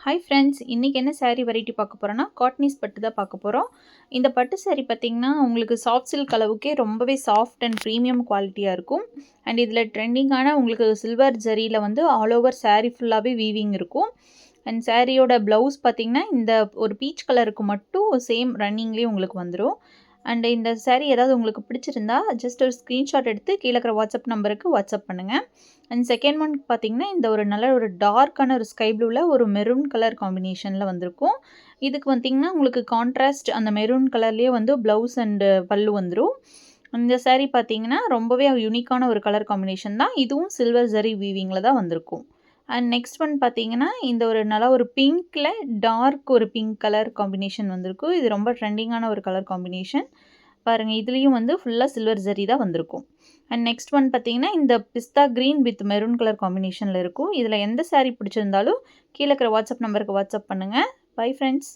Hi friends, இன்றைக்கி என்ன saree variety பார்க்க போகிறோன்னா காட்னிஸ் பட்டு தான் பார்க்க போகிறோம். இந்த பட்டு saree பார்த்திங்கன்னா உங்களுக்கு சாஃப்ட் சில்க் அளவுக்கே ரொம்பவே சாஃப்ட் அண்ட் ப்ரீமியம் குவாலிட்டியாக இருக்கும். அண்ட் இதில் ட்ரெண்டிங்கான உங்களுக்கு சில்வர் ஜரியில் வந்து ஆல் ஓவர் saree ஃபுல்லாகவே வீவிங் இருக்கும். அண்ட் சாரியோட ப்ளவுஸ் பார்த்திங்கன்னா இந்த ஒரு பீச் கலருக்கு மட்டும் சேம் ரன்னிங்லேயே உங்களுக்கு வந்துடும். அண்ட் இந்த saree ஏதாவது உங்களுக்கு பிடிச்சிருந்தா ஜஸ்ட் ஒரு ஸ்க்ரீன்ஷாட் எடுத்து கீழே இருக்கிற வாட்ஸ்அப் நம்பருக்கு வாட்ஸ்அப் பண்ணுங்கள். அண்ட் செகண்ட் ஒன் பார்த்திங்கன்னா இந்த ஒரு நல்ல ஒரு டார்க்கான ஒரு ஸ்கை ப்ளூவில் ஒரு மெரூன் கலர் காம்பினேஷனில் வந்திருக்கும். இதுக்கு பார்த்திங்கன்னா உங்களுக்கு கான்ட்ராஸ்ட் அந்த மெரூன் கலர்லேயே வந்து ப்ளவுஸ் அண்டு பல்லு வந்துடும். இந்த saree பார்த்திங்கன்னா ரொம்பவே யூனிக்கான ஒரு கலர் காம்பினேஷன் தான். இதுவும் சில்வர் ஜரி வீவிங்கில் தான் வந்திருக்கும். அண்ட் நெக்ஸ்ட் ஒன் பார்த்திங்கன்னா இந்த ஒரு நல்லா ஒரு பிங்க்கில் டார்க் ஒரு பிங்க் கலர் காம்பினேஷன் வந்திருக்கும். இது ரொம்ப ட்ரெண்டிங்கான ஒரு கலர் காம்பினேஷன் பாருங்கள். இதுலேயும் வந்து ஃபுல்லாக சில்வர் ஜரி தான் வந்திருக்கும். அண்ட் நெக்ஸ்ட் ஒன் பார்த்திங்கன்னா இந்த பிஸ்தா க்ரீன் வித் மெரூன் கலர் காம்பினேஷனில் இருக்கும். இதில் எந்த saree பிடிச்சிருந்தாலும் கீழே இருக்கிற வாட்ஸ்அப் நம்பருக்கு வாட்ஸ்அப் பண்ணுங்கள். Bye friends.